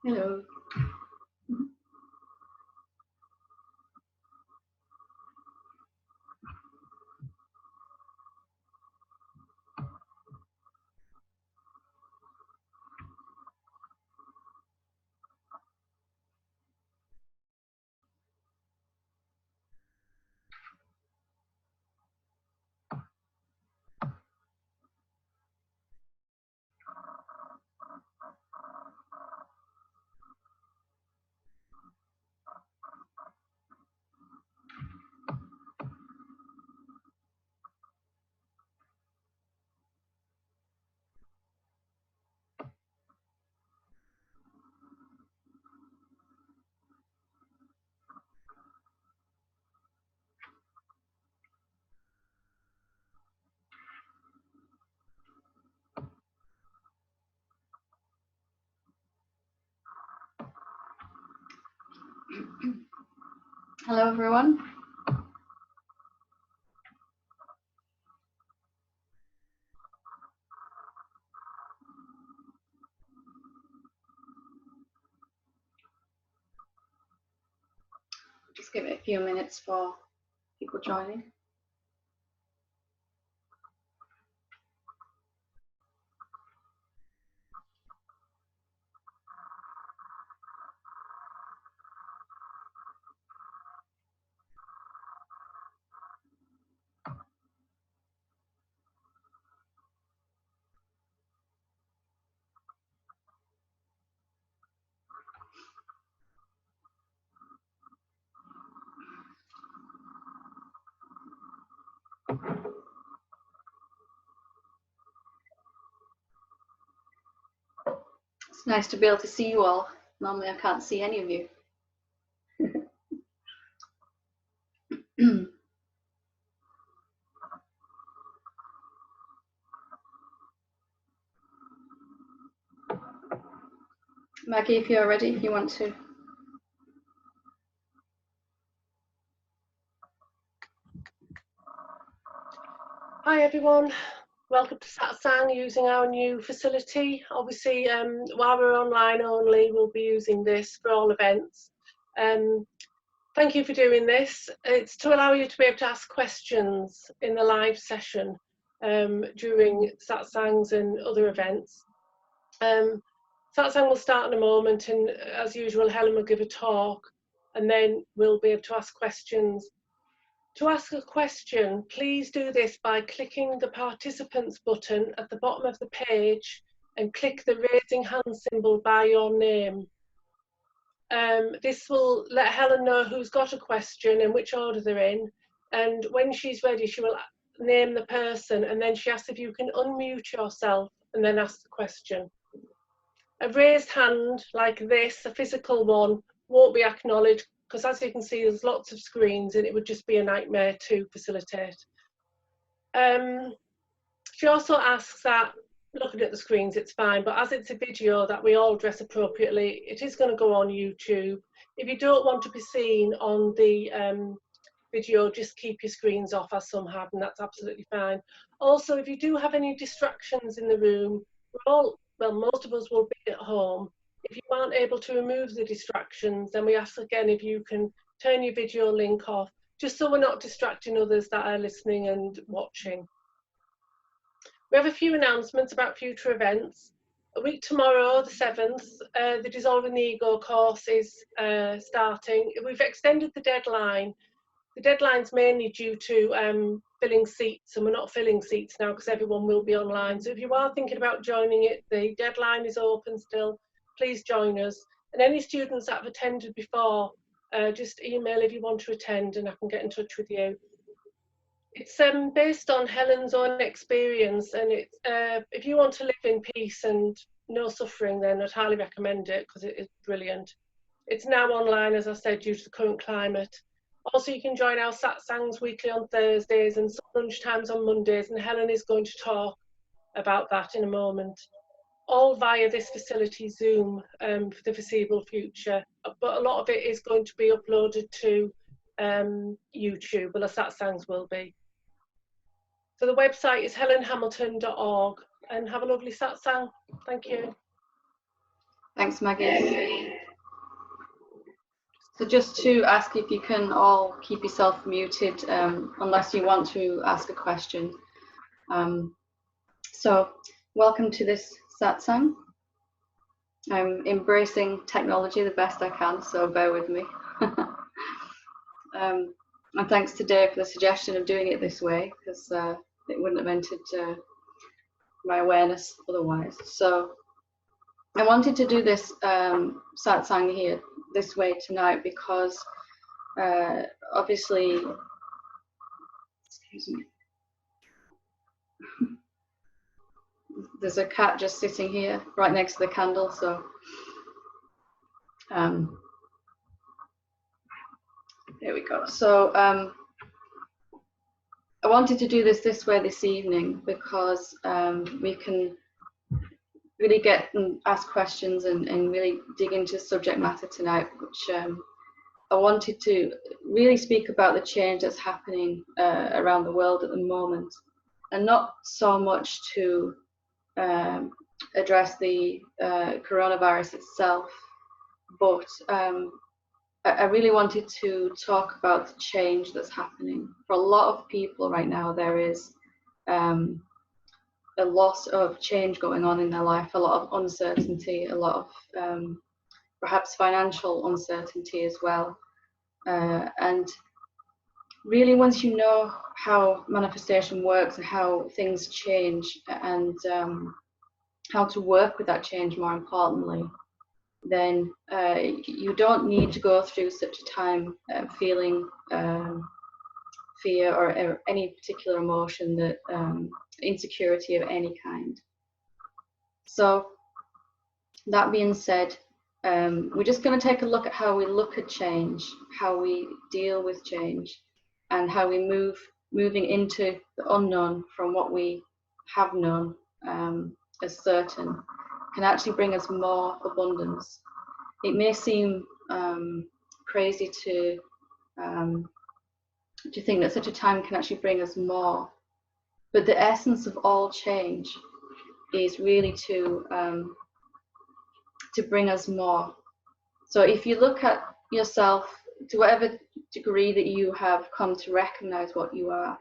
Hello. Hello, everyone. Just give it a few minutes for people joining. It's nice to be able to see you all. Normally I can't see any of you. Maggie, if you're ready, if you want to. Hi everyone, welcome to Satsang using our new facility. Obviously, while we're online only, we'll be using this for all events. Thank you for doing this. It's to allow you to be able to ask questions in the live session during Satsangs and other events. Satsang will start in a moment, and as usual, Helen will give a talk, and then we'll be able to ask questions. To ask a question, please do this by clicking the participants button at the bottom of the page and click the raising hand symbol by your name. This will let Helen know who's got a question and which order they're in, and when she's ready she will name the person, and then she asks if you can unmute yourself and then ask the question. A raised hand like this, a physical one, won't be acknowledged because, as you can see, there's lots of screens and it would just be a nightmare to facilitate. She also asks that, looking at the screens it's fine, but as it's a video, that we all dress appropriately. It is going to go on YouTube. If you don't want to be seen on the video, just keep your screens off, as some have, and that's absolutely fine. Also, if you do have any distractions in the room, well, most of us will be at home. If you aren't able to remove the distractions, then we ask again if you can turn your video link off, just so we're not distracting others that are listening and watching. We have a few announcements about future events. A week tomorrow, the 7th, the Dissolving the Ego course is starting. We've extended the deadline. The deadline's mainly due to filling seats, and we're not filling seats now because everyone will be online. So if you are thinking about joining it, the deadline is open still. Please join us. And any students that have attended before, just email if you want to attend and I can get in touch with you. It's based on Helen's own experience, and it's, if you want to live in peace and no suffering, then I'd highly recommend it because it is brilliant. It's now online, as I said, due to the current climate. Also, you can join our Satsangs weekly on Thursdays and some lunchtimes on Mondays, and Helen is going to talk about that in a moment. All via this facility Zoom for the foreseeable future, but a lot of it is going to be uploaded to YouTube, well, the Satsangs will be. So the website is helenhamilton.org, and have a lovely Satsang. Thank you. Thanks, Maggie. So just to ask if you can all keep yourself muted, unless you want to ask a question. So welcome to this satsang. I'm embracing technology the best I can, so bear with me. And thanks to Dave for the suggestion of doing it this way, because it wouldn't have entered my awareness otherwise. So I wanted to do this satsang here this way tonight because obviously, excuse me, there's a cat just sitting here right next to the candle, so there we go. So I wanted to do this way this evening because we can really get and ask questions and really dig into subject matter tonight, which I wanted to really speak about the change that's happening around the world at the moment, and not so much to address the coronavirus itself, but I really wanted to talk about the change that's happening. For a lot of people right now, there is a lot of change going on in their life, a lot of uncertainty, a lot of perhaps financial uncertainty as well. And really, once you know how manifestation works and how things change and how to work with that change, more importantly, then you don't need to go through such a time feeling fear or any particular emotion, that insecurity of any kind. So that being said, we're just going to take a look at how we look at change, how we deal with change, and how we moving into the unknown from what we have known as certain can actually bring us more abundance. It may seem crazy to think that such a time can actually bring us more, but the essence of all change is really to bring us more. So if you look at yourself, to whatever degree that you have come to recognize what you are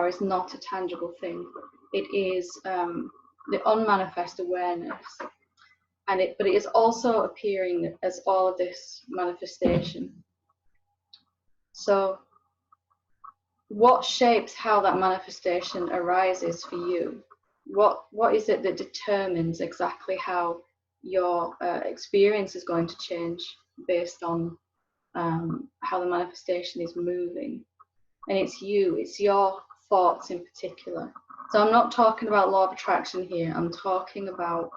is not a tangible thing. It is the unmanifest awareness, but it is also appearing as all of this manifestation. So what shapes how that manifestation arises for you? What is it that determines exactly how your experience is going to change based on how the manifestation is moving? And it's you, it's your thoughts in particular. So I'm not talking about law of attraction here. I'm talking about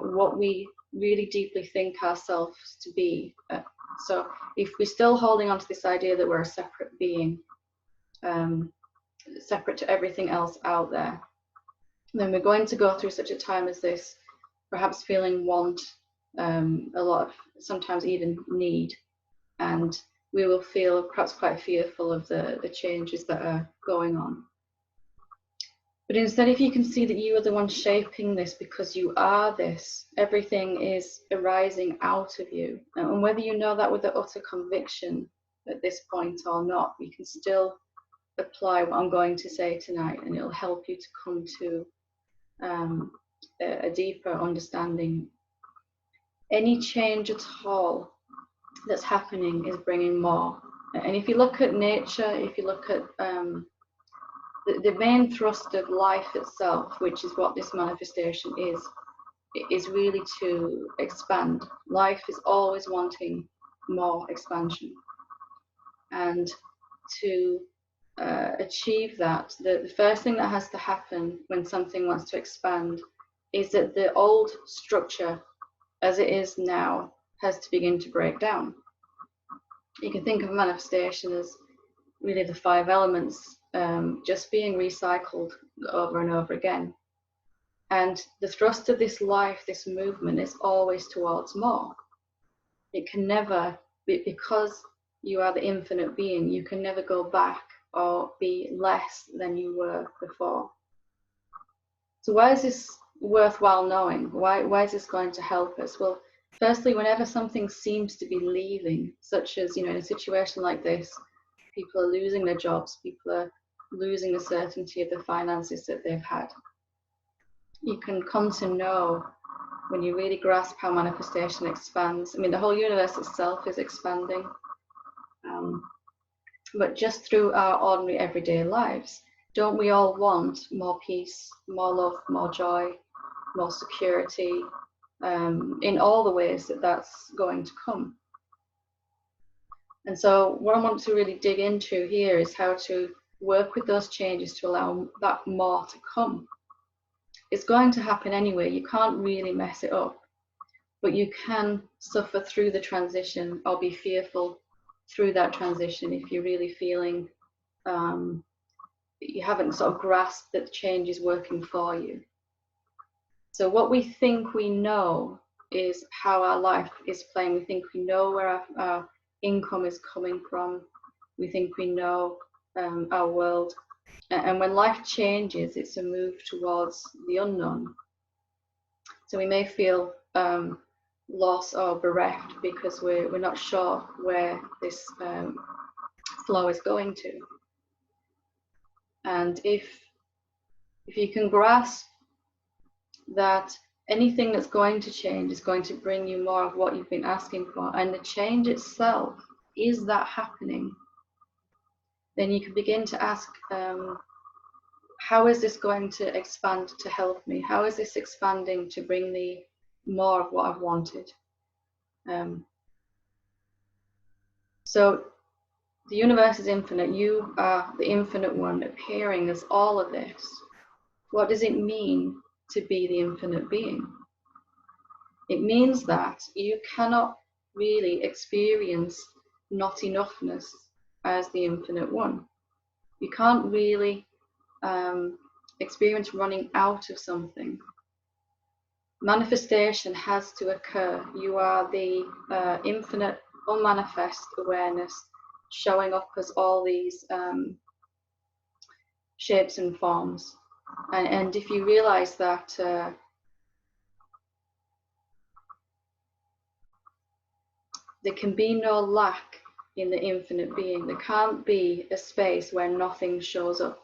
what we really deeply think ourselves to be. So if we're still holding on to this idea that we're a separate being, separate to everything else out there, then we're going to go through such a time as this, perhaps feeling want, a lot of, sometimes even need, and we will feel perhaps quite fearful of the changes that are going on. But instead, if you can see that you are the one shaping this because you are this, everything is arising out of you. And whether you know that with the utter conviction at this point or not, you can still apply what I'm going to say tonight, and it'll help you to come to a deeper understanding. Any change at all that's happening is bringing more. And if you look at nature, if you look at the main thrust of life itself, which is what this manifestation is really to expand. Life is always wanting more expansion. And to achieve that, the first thing that has to happen when something wants to expand is that the old structure as it is now has to begin to break down. You can think of manifestation as really the 5 elements just being recycled over and over again. And the thrust of this life, this movement, is always towards more. It can never, because you are the infinite being, you can never go back or be less than you were before. So where is this worthwhile knowing? Why is this going to help us? Well, firstly, whenever something seems to be leaving, such as, in a situation like this, people are losing their jobs, people are losing the certainty of the finances that they've had. You can come to know, when you really grasp how manifestation expands. I mean, the whole universe itself is expanding. But just through our ordinary everyday lives, don't we all want more peace, more love, more joy, more security, in all the ways that that's going to come? And so what I want to really dig into here is how to work with those changes to allow that more to come. It's going to happen anyway. You can't really mess it up, but you can suffer through the transition or be fearful through that transition if you're really feeling you haven't sort of grasped that the change is working for you. So what we think we know is how our life is playing. We think we know where our income is coming from. We think we know our world. And when life changes, it's a move towards the unknown. So we may feel lost or bereft because we're not sure where this flow is going to. And if you can grasp that anything that's going to change is going to bring you more of what you've been asking for, and the change itself is that happening, then you can begin to ask, how is this going to expand to help me? How is this expanding to bring me more of what I've wanted? So the universe is infinite. You are the infinite one appearing as all of this. What does it mean to be the infinite being? It means that you cannot really experience not enoughness as the infinite one. You can't really experience running out of something. Manifestation has to occur. You are the infinite, unmanifest awareness showing up as all these shapes and forms. And if you realize that there can be no lack in the infinite being, there can't be a space where nothing shows up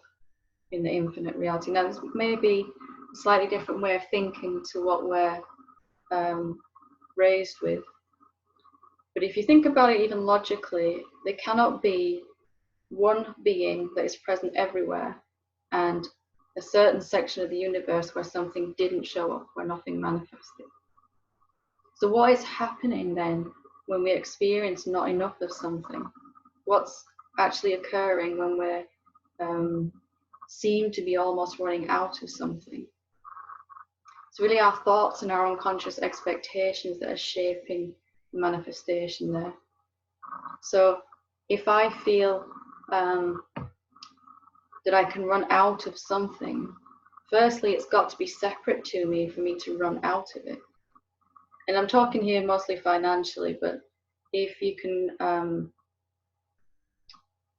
in the infinite reality. Now, this may be a slightly different way of thinking to what we're raised with. But if you think about it even logically, there cannot be one being that is present everywhere and a certain section of the universe where something didn't show up, where nothing manifested. So what is happening then when we experience not enough of something? What's actually occurring when we seem to be almost running out of something? It's really our thoughts and our unconscious expectations that are shaping the manifestation there. So if I feel that I can run out of something, firstly, it's got to be separate to me for me to run out of it. And I'm talking here mostly financially, but if you can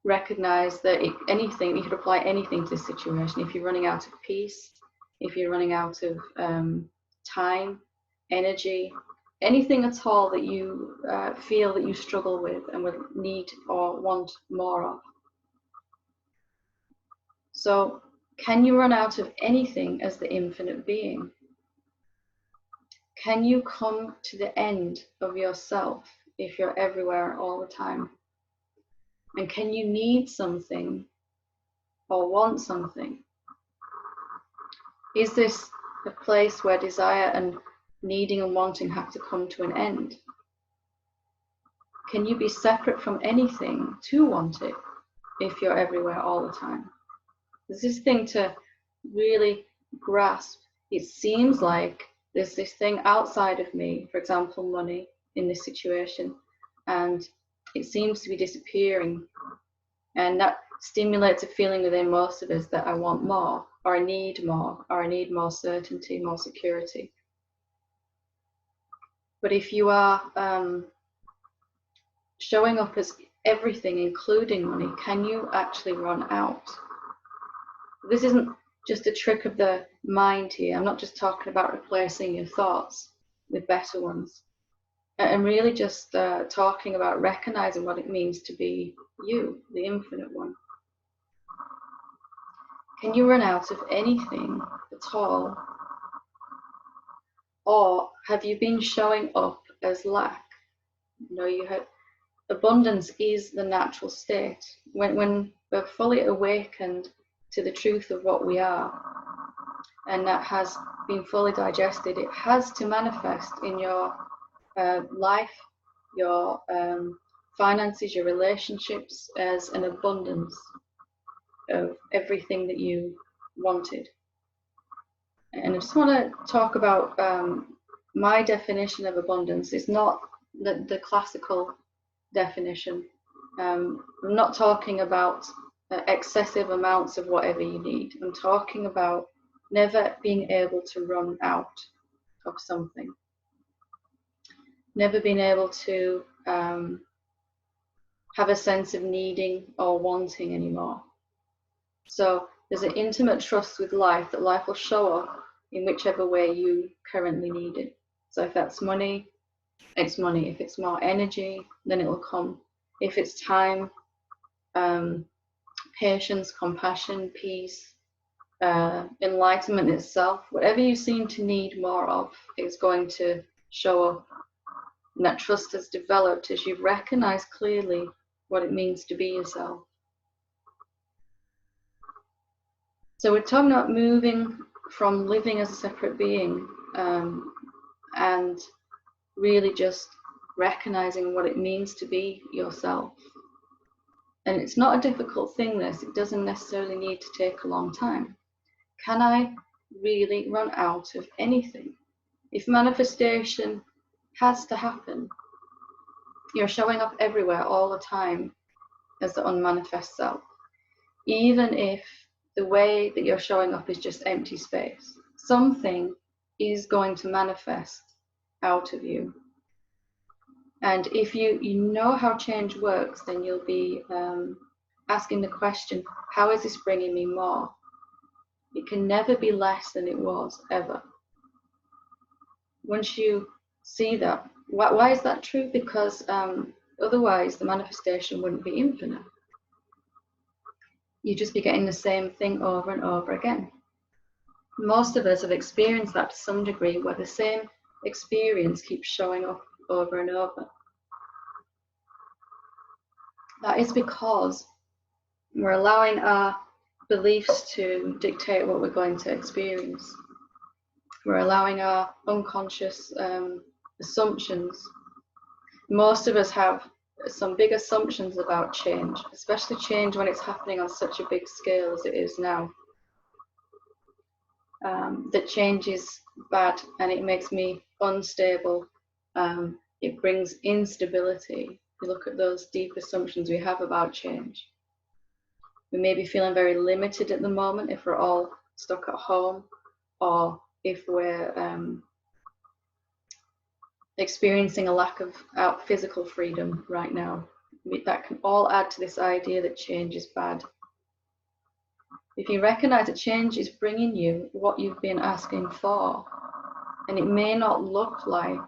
recognize that anything, you could apply anything to this situation. If you're running out of peace, if you're running out of time, energy, anything at all that you feel that you struggle with and would need or want more of. So can you run out of anything as the infinite being? Can you come to the end of yourself if you're everywhere all the time? And can you need something or want something? Is this a place where desire and needing and wanting have to come to an end? Can you be separate from anything to want it if you're everywhere all the time? There's this thing to really grasp. It seems like there's this thing outside of me, for example, money in this situation, and it seems to be disappearing. And that stimulates a feeling within most of us that I want more, or I need more, or I need more certainty, more security. But if you are showing up as everything, including money, can you actually run out? This isn't just a trick of the mind here. I'm not just talking about replacing your thoughts with better ones. And really just talking about recognizing what it means to be you, the infinite one. Can you run out of anything at all? Or have you been showing up as lack? You have abundance is the natural state. When we're fully awakened to the truth of what we are, and that has been fully digested, it has to manifest in your life, your finances, your relationships, as an abundance of everything that you wanted. And I just want to talk about my definition of abundance. It's not the classical definition. I'm not talking about excessive amounts of whatever you need. I'm talking about never being able to run out of something. Never being able to have a sense of needing or wanting anymore. So there's an intimate trust with life that life will show up in whichever way you currently need it. So if that's money, it's money. If it's more energy, then it will come. If it's time, patience, compassion, peace, enlightenment itself, whatever you seem to need more of is going to show up. And that trust has developed as you've recognized clearly what it means to be yourself. So we're talking about moving from living as a separate being and really just recognizing what it means to be yourself. And it's not a difficult thing, this. It doesn't necessarily need to take a long time. Can I really run out of anything? If manifestation has to happen, you're showing up everywhere all the time as the unmanifest self. Even if the way that you're showing up is just empty space, something is going to manifest out of you. And if you know how change works, then you'll be asking the question, how is this bringing me more? It can never be less than it was, ever. Once you see that, why is that true? Because otherwise the manifestation wouldn't be infinite. You'd just be getting the same thing over and over again. Most of us have experienced that to some degree, where the same experience keeps showing up over and over. That is because we're allowing our beliefs to dictate what we're going to experience. We're allowing our unconscious assumptions. Most of us have some big assumptions about change, especially change when it's happening on such a big scale as it is now. That change is bad and it makes me unstable. It brings instability. You look at those deep assumptions we have about change. We may be feeling very limited at the moment if we're all stuck at home, or if we're experiencing a lack of physical freedom right now. That can all add to this idea that change is bad. If you recognize that change is bringing you what you've been asking for, and it may not look like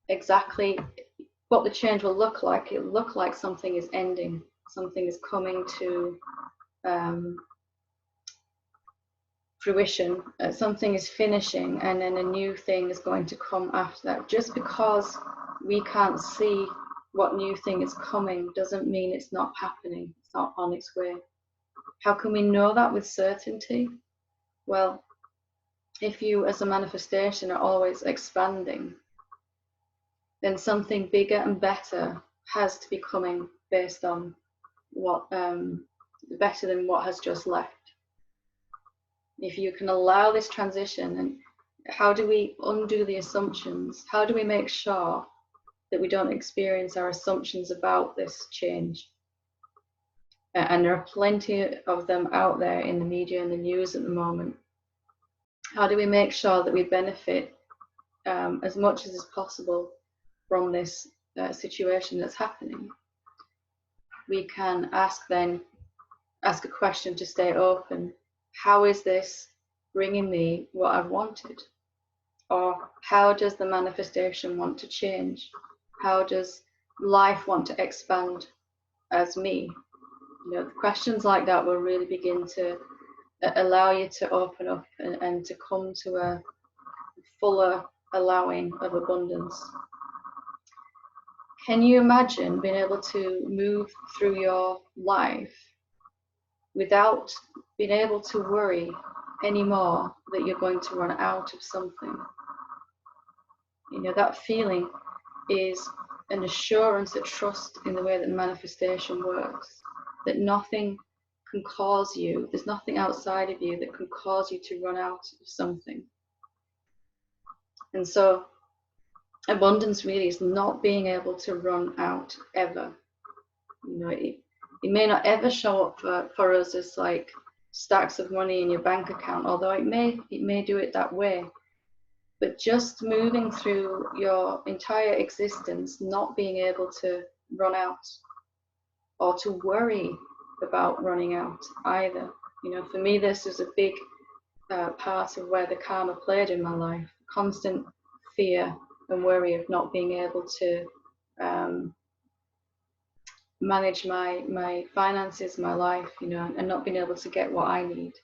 exactly what the change will look like, it'll look like something is ending, something is coming to fruition, something is finishing, and then a new thing is going to come after that. Just because we can't see what new thing is coming doesn't mean it's not happening, it's not on its way. How can we know that with certainty? Well, if you as a manifestation are always expanding, then something bigger and better has to be coming based on what better than what has just left. If you can allow this transition, and how do we undo the assumptions? How do we make sure that we don't experience our assumptions about this change? And there are plenty of them out there in the media and the news at the moment. How do we make sure that we benefit as much as is possible from this situation that's happening? We can ask then, ask a question to stay open. How is this bringing me what I've wanted? Or how does the manifestation want to change? How does life want to expand as me? You know, questions like that will really begin to allow you to open up and to come to a fuller allowing of abundance. Can you imagine being able to move through your life without being able to worry anymore that you're going to run out of something? You know, that feeling is an assurance, a trust in the way that manifestation works, that nothing can cause you, there's nothing outside of you that can cause you to run out of something. And so abundance really is not being able to run out ever. You know, it may not ever show up for us as like stacks of money in your bank account, although it may do it that way. But just moving through your entire existence, not being able to run out or to worry about running out either. You know, for me, this is a big part of where the karma played in my life. Constant fear and worry of not being able to manage my finances, my life, you know, and not being able to get what I need.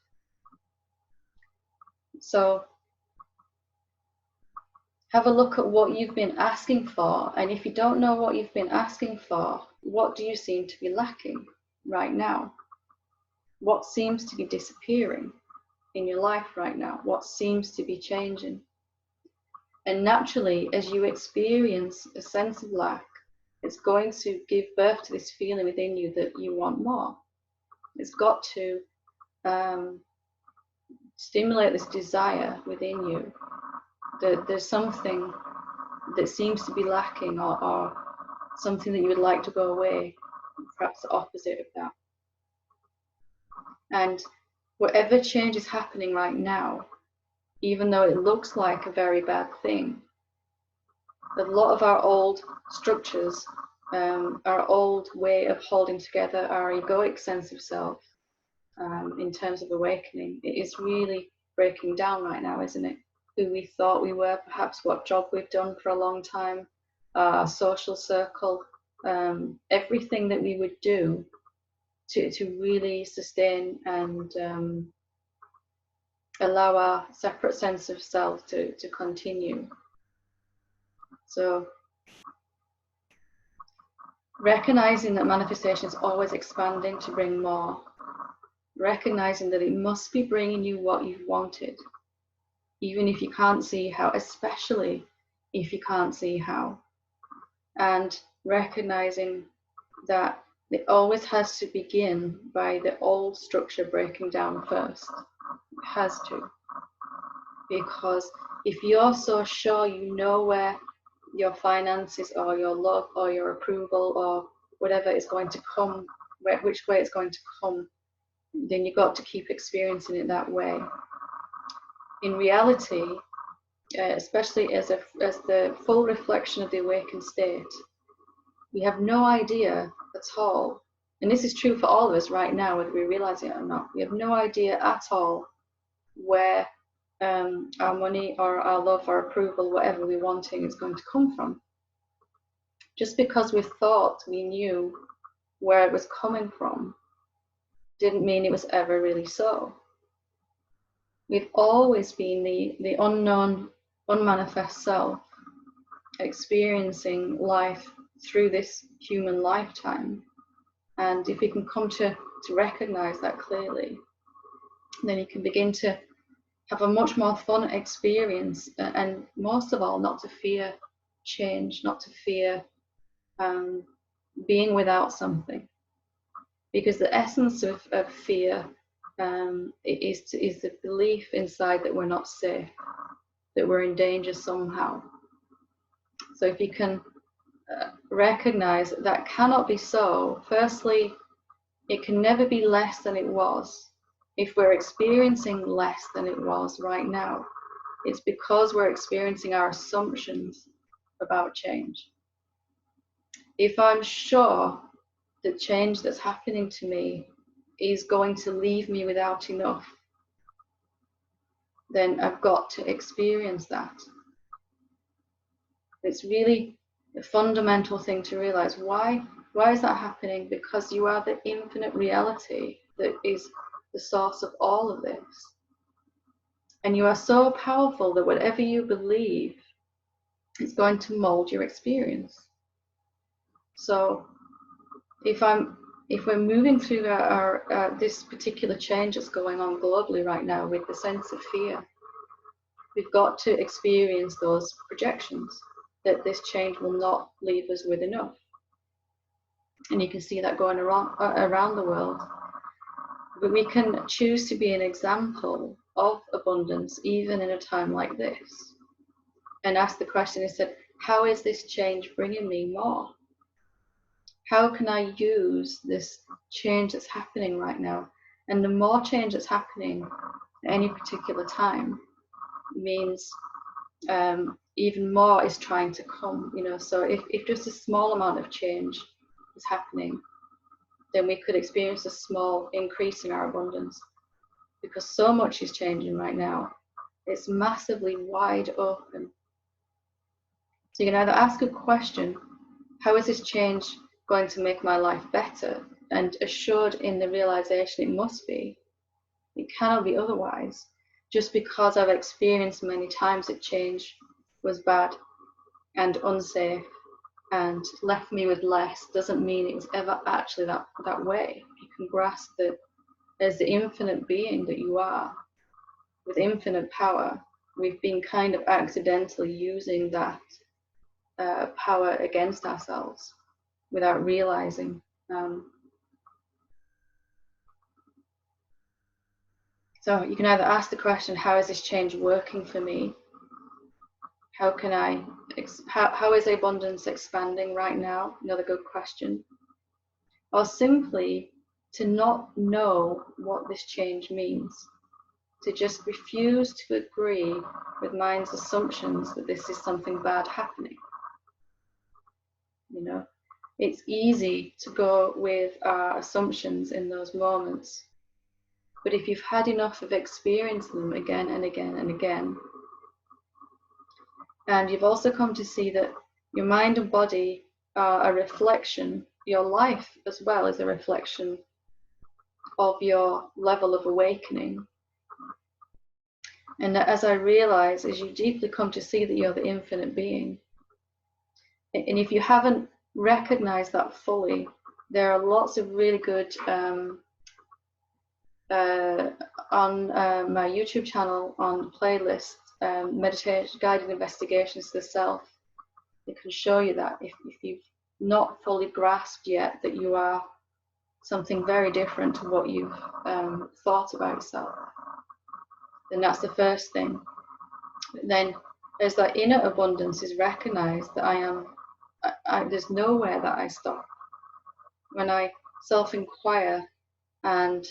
So have a look at what you've been asking for, and if you don't know what you've been asking for, what do you seem to be lacking right now? What seems to be disappearing in your life right now? What seems to be changing? And naturally, as you experience a sense of lack, it's going to give birth to this feeling within you that you want more. It's got to stimulate this desire within you that there's something that seems to be lacking, or something that you would like to go away, perhaps the opposite of that. And whatever change is happening right now, even though it looks like a very bad thing, a lot of our old structures, our old way of holding together our egoic sense of self, in terms of awakening, it is really breaking down right now, isn't it? Who we thought we were, perhaps what job we've done for a long time, our social circle, everything that we would do to really sustain and allow our separate sense of self to continue. So recognizing that manifestation is always expanding to bring more, recognizing that it must be bringing you what you've wanted, even if you can't see how, especially if you can't see how. And recognizing that it always has to begin by the old structure breaking down first. It has to. Because if you're so sure you know where your finances or your love or your approval or whatever is going to come, which way it's going to come, then you've got to keep experiencing it that way. In reality, especially as the full reflection of the awakened state, we have no idea at all, and this is true for all of us right now, whether we realize it or not. We have no idea at all where our money or our love or approval, whatever we're wanting, is going to come from. Just because we thought we knew where it was coming from didn't mean it was ever really so. We've always been the unknown, unmanifest self, experiencing life through this human lifetime. And if you can come to recognize that clearly, then you can begin to have a much more fun experience, and most of all, not to fear change, not to fear being without something. Because the essence of fear is the belief inside that we're not safe, that we're in danger somehow. So if you can recognize that cannot be so, firstly, it can never be less than it was. If we're experiencing less than it was right now, it's because we're experiencing our assumptions about change. If I'm sure the change that's happening to me is going to leave me without enough, then I've got to experience that. It's really a fundamental thing to realize. Why is that happening? Because you are the infinite reality that is the source of all of this. And you are so powerful that whatever you believe is going to mold your experience. So if we're moving through this particular change that's going on globally right now with the sense of fear, we've got to experience those projections that this change will not leave us with enough. And you can see that going around the world. But we can choose to be an example of abundance even in a time like this. And ask the question instead, how is this change bringing me more? How can I use this change that's happening right now? And the more change that's happening at any particular time means even more is trying to come, So if just a small amount of change is happening, then we could experience a small increase in our abundance, because so much is changing right now. It's massively wide open. So you can either ask a question, how is this change going to make my life better? And assured in the realization it must be. It cannot be otherwise. Just because I've experienced many times that change was bad and unsafe and left me with less doesn't mean it was ever actually that way. You can grasp that as the infinite being that you are, with infinite power, we've been kind of accidentally using that power against ourselves without realizing. So you can either ask the question, how is this change working for me? How is abundance expanding right now? Another good question. Or simply to not know what this change means. To just refuse to agree with mind's assumptions that this is something bad happening. It's easy to go with our assumptions in those moments. But if you've had enough of experiencing them again and again and again, and you've also come to see that your mind and body are a reflection, your life as well is a reflection of your level of awakening. And as I realize, as you deeply come to see that you're the infinite being, and if you haven't recognized that fully, there are lots of really good on my YouTube channel, on the playlist, meditation, guided investigations to the self. It can show you that if you've not fully grasped yet that you are something very different to what you've thought about yourself, then that's the first thing. Then as that inner abundance is recognized, that there's nowhere that I stop. When I self-inquire and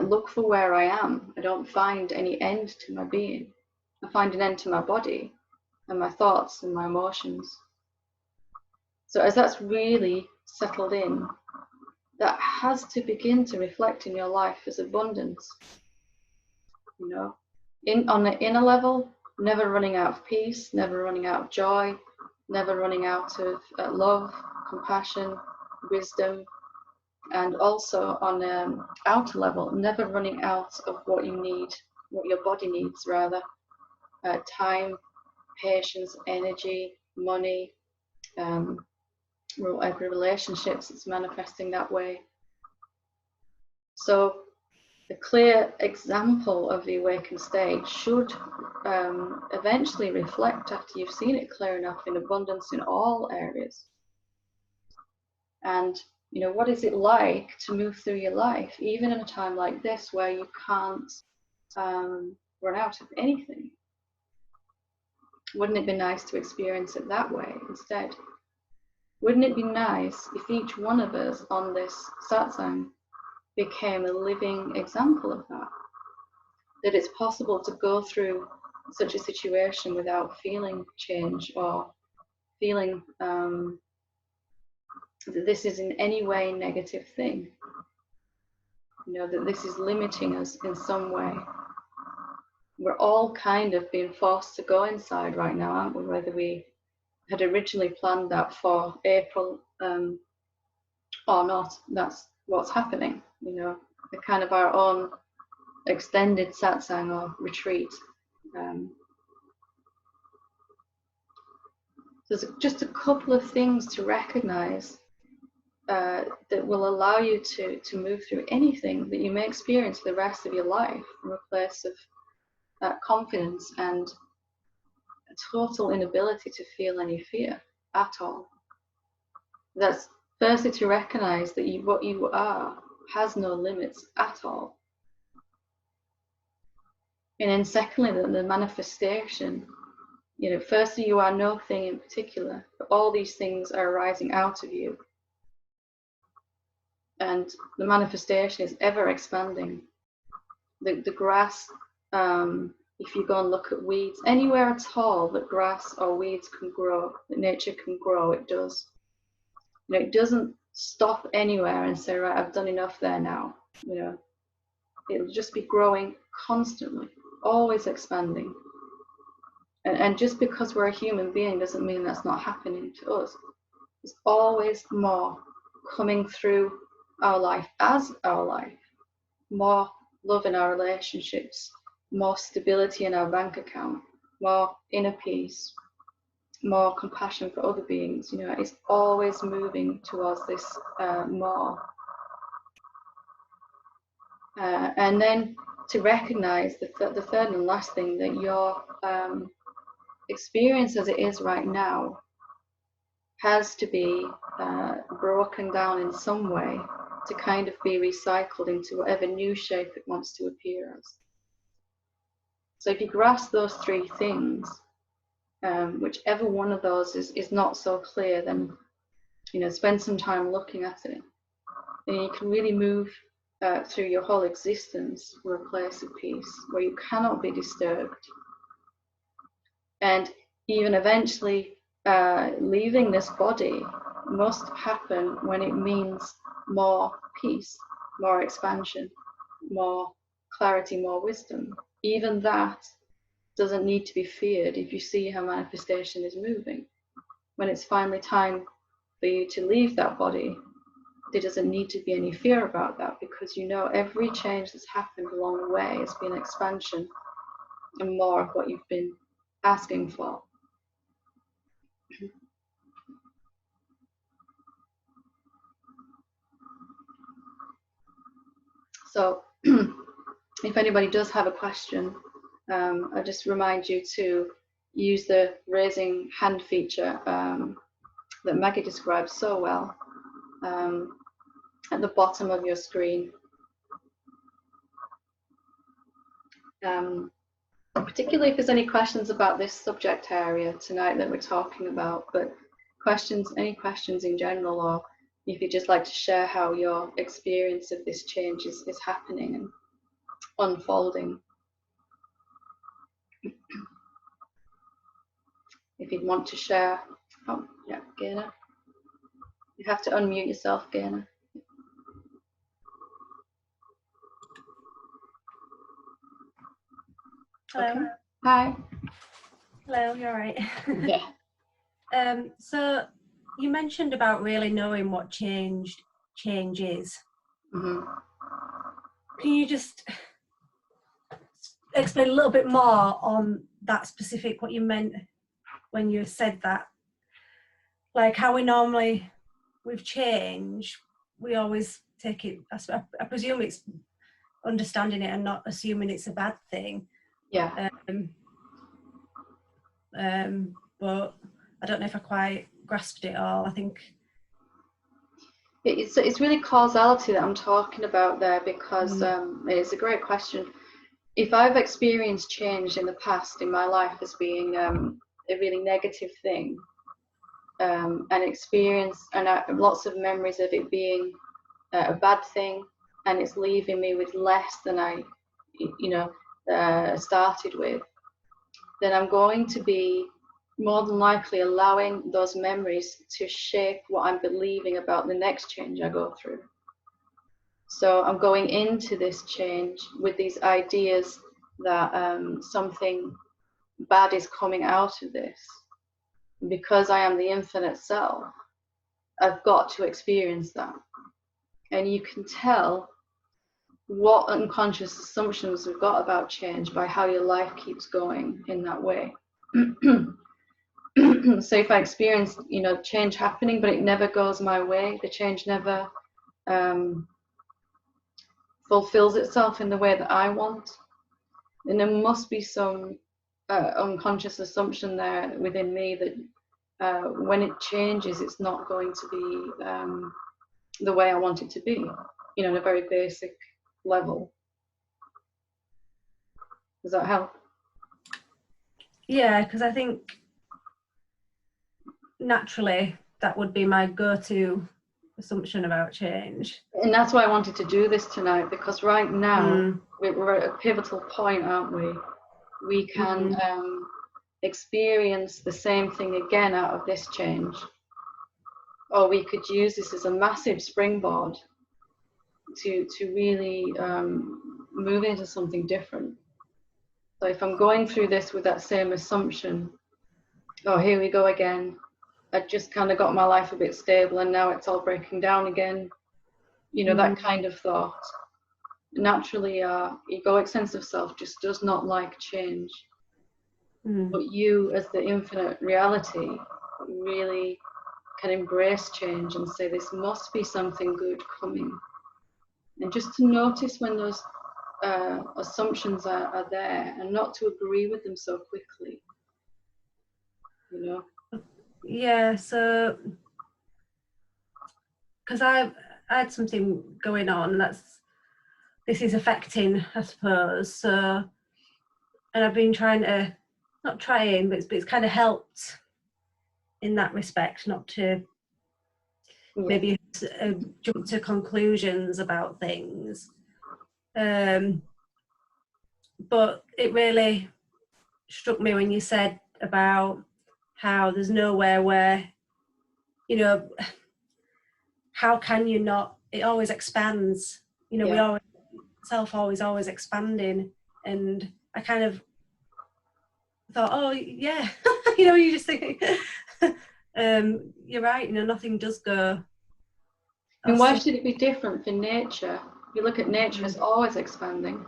look for where I am, I don't find any end to my being. I find an end to my body and my thoughts and my emotions. So as that's really settled in, that has to begin to reflect in your life as abundance. On the inner level, never running out of peace, never running out of joy, never running out of love, compassion, wisdom, and also on the outer level, never running out of what you need, what your body needs rather, time, patience, energy, money, every relationships, it's manifesting that way. So a clear example of the awakened state should eventually reflect, after you've seen it clear enough, in abundance in all areas. And what is it like to move through your life, even in a time like this where you can't run out of anything? Wouldn't it be nice to experience it that way instead? Wouldn't it be nice if each one of us on this satsang became a living example of that? That it's possible to go through such a situation without feeling change or feeling that this is in any way a negative thing. you know, that this is limiting us in some way. We're all kind of being forced to go inside right now, aren't we? Whether we had originally planned that for April or not, that's what's happening, you know, a kind of our own extended satsang or retreat. There's just a couple of things to recognize that will allow you to move through anything that you may experience for the rest of your life from a place of confidence and a total inability to feel any fear at all. That's firstly to recognize that what you are has no limits at all. And then secondly, the manifestation, you know, firstly, you are no thing in particular, but all these things are arising out of you. And the manifestation is ever expanding. The grass, if you go and look at weeds, anywhere at all that grass or weeds can grow, that nature can grow, it does. You know, it doesn't stop anywhere and say, right, I've done enough there now. You know, it'll just be growing constantly, always expanding. And just because we're a human being doesn't mean that's not happening to us. There's always more coming through our life as our life, more love in our relationships, more stability in our bank account, more inner peace, more compassion for other beings. You know, it's always moving towards this more. And then to recognize the third and last thing, that your experience as it is right now has to be broken down in some way to kind of be recycled into whatever new shape it wants to appear as. So if you grasp those three things, whichever one of those is not so clear, then, you know, spend some time looking at it, and you can really move through your whole existence from a place of peace where you cannot be disturbed. And even eventually leaving this body must happen when it means more peace, more expansion, more clarity, more wisdom. Even that doesn't need to be feared if you see how manifestation is moving. When it's finally time for you to leave that body, there doesn't need to be any fear about that, because you know every change that's happened along the way has been expansion and more of what you've been asking for. So if anybody does have a question, I just remind you to use the raising hand feature that Maggie describes so well at the bottom of your screen. Particularly if there's any questions about this subject area tonight that we're talking about, but any questions in general, or if you'd just like to share how your experience of this change is happening and unfolding. If you'd want to share, oh yeah, Gaina. You have to unmute yourself, Gaina. Hello. Okay. Hi. Hello, you're right. Yeah. So you mentioned about really knowing what change is. Mm-hmm. Can you just explain a little bit more on that specific, what you meant when you said that? Like how we normally, with change, we always take it, I presume it's understanding it and not assuming it's a bad thing. Yeah. But I don't know if I quite grasped it all. I think it's really causality that I'm talking about there, because it's a great question. If I've experienced change in the past in my life as being a really negative thing, and lots of memories of it being a bad thing, and it's leaving me with less than I, started with, then I'm going to be more than likely allowing those memories to shape what I'm believing about the next change I go through. So I'm going into this change with these ideas that something bad is coming out of this. Because I am the infinite self, I've got to experience that. And you can tell what unconscious assumptions we've got about change by how your life keeps going in that way. So if I experience, change happening, but it never goes my way, the change never fulfills itself in the way that I want, then there must be some unconscious assumption there within me that when it changes, it's not going to be the way I want it to be, in a very basic level. Does that help? Yeah, because I think naturally that would be my go-to assumption about change. And that's why I wanted to do this tonight, because right now we're at a pivotal point, aren't we? We can experience the same thing again out of this change, or we could use this as a massive springboard to really move into something different. So if I'm going through this with that same assumption, oh, here we go again, I just kind of got my life a bit stable and now it's all breaking down again, that kind of thought. Naturally, our egoic sense of self just does not like change. But you, as the infinite reality, really can embrace change and say, this must be something good coming. And just to notice when those assumptions are there, and not to agree with them so quickly. Yeah, so because I had something going on this is affecting, I suppose. So, and I've been trying to, not trying, but it's kind of helped in that respect, not to maybe jump to conclusions about things. But it really struck me when you said about how there's nowhere where, how can you not, it always expands, we always, self always expanding. And I kind of thought, oh yeah, you just think, you're right, nothing does go. And why should it be different for nature? If you look at nature, it's always expanding.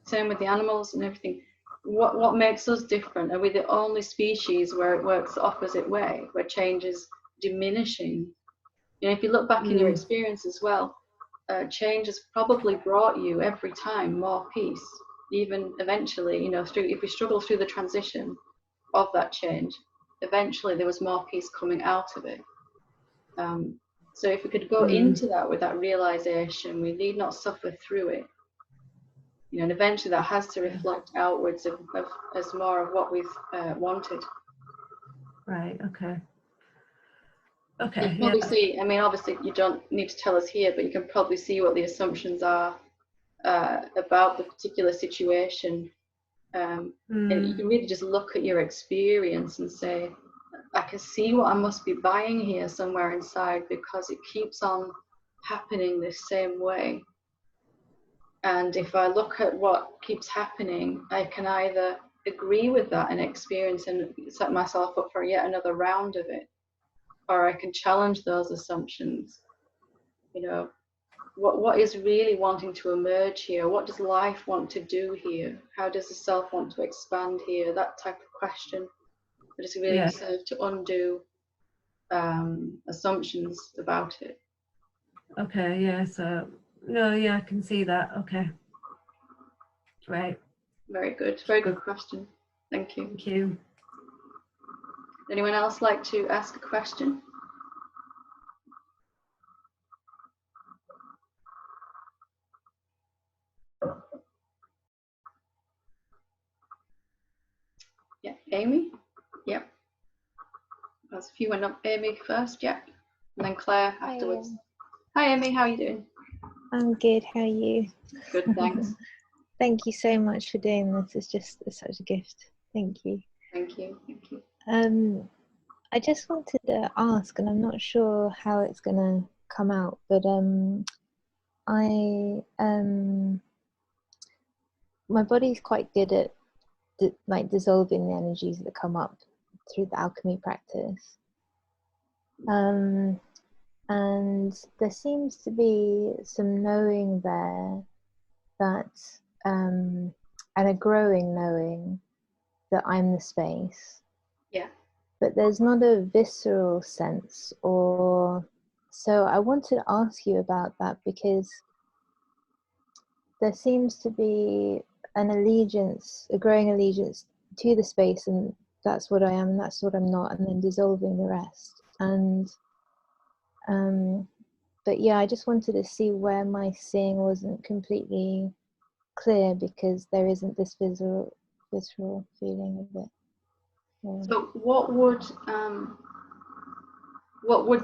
Same with the animals and everything. What makes us different? Are we the only species where it works the opposite way, where change is diminishing? If you look back in your experience as well, change has probably brought you every time more peace. Even eventually, if we struggle through the transition of that change, eventually there was more peace coming out of it. So if we could go into that with that realization, we need not suffer through it. And eventually that has to reflect outwards as more of what we've wanted. Right, okay. You can probably see, obviously you don't need to tell us here, but you can probably see what the assumptions are about the particular situation. And you can really just look at your experience and say, I can see what I must be buying here somewhere inside, because it keeps on happening this same way. And if I look at what keeps happening, I can either agree with that and experience and set myself up for yet another round of it, or I can challenge those assumptions. What is really wanting to emerge here? What does life want to do here? How does the self want to expand here? That type of question. But it's really served to undo assumptions about it. Okay, yeah, so, no, yeah, I can see that, okay. Right. Very good question. Thank you. Thank you. Anyone else like to ask a question? Yeah, Amy? Yep. There's a few went up. Amy first, yeah. And then Claire afterwards. Hi Amy, how are you doing? I'm good, how are you? Good, thanks. Thank you so much for doing this. It's such a gift. Thank you. Thank you. Thank you. I just wanted to ask, and I'm not sure how it's going to come out, but my body's quite good at like dissolving the energies that come up through the alchemy practice. And there seems to be some knowing there that, and a growing knowing that I'm the space. Yeah. But there's not a visceral sense, or so I wanted to ask you about that, because there seems to be an allegiance, a growing allegiance to the space, and that's what I am, and that's what I'm not, and then dissolving the rest. And but yeah, I just wanted to see where my seeing wasn't completely clear, because there isn't this visceral feeling of it. Yeah. So what would